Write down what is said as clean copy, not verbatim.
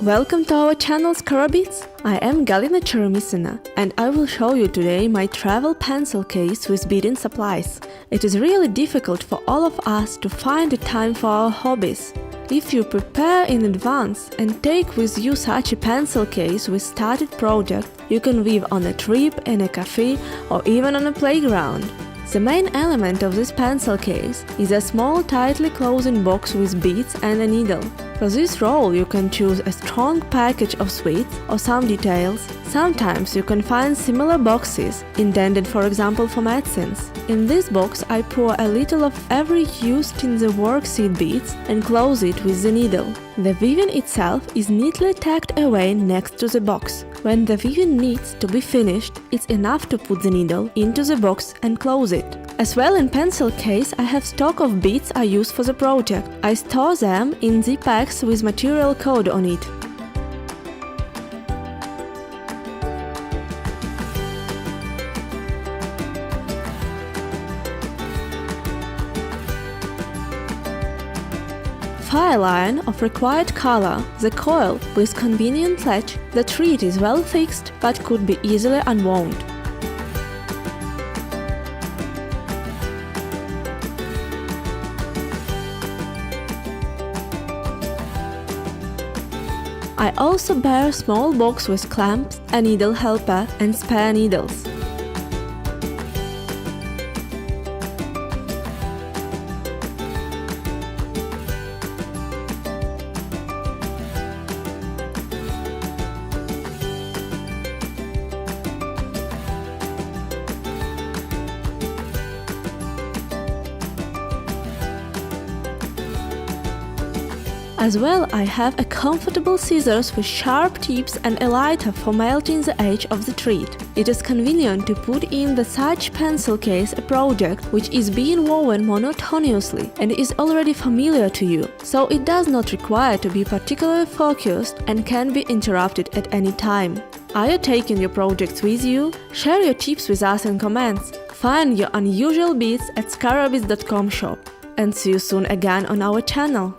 Welcome to our channel ScaraBeads. I am Galina Cheremisina and I will show you today my travel pencil case with beading supplies. It is really difficult for all of us to find the time for our hobbies. If you prepare in advance and take with you such a pencil case with started project, you can weave on a trip, in a cafe or even on a playground. The main element of this pencil case is a small tightly closing box with beads and a needle. For this role you can choose a strong package of sweets or some details. Sometimes you can find similar boxes, intended for example for medicines. In this box I pour a little of every used in the workseed beads and close it with the needle. The weaving itself is neatly tucked away next to the box. When the weaving needs to be finished, it's enough to put the needle into the box and close it. As well, in pencil case I have stock of beads I use for the project. I store them in zip packs with material code on it. File iron of required color, the coil with convenient latch, the thread is well fixed but could be easily unwound. I also bear a small box with clamps, a needle helper and spare needles. As well, I have a comfortable scissors with sharp tips and a lighter for melting the edge of the thread. It is convenient to put in the such pencil case a project which is being woven monotonously and is already familiar to you, so it does not require to be particularly focused and can be interrupted at any time. Are you taking your projects with you? Share your tips with us in comments. Find your unusual beads at ScaraBeads.com shop. And see you soon again on our channel.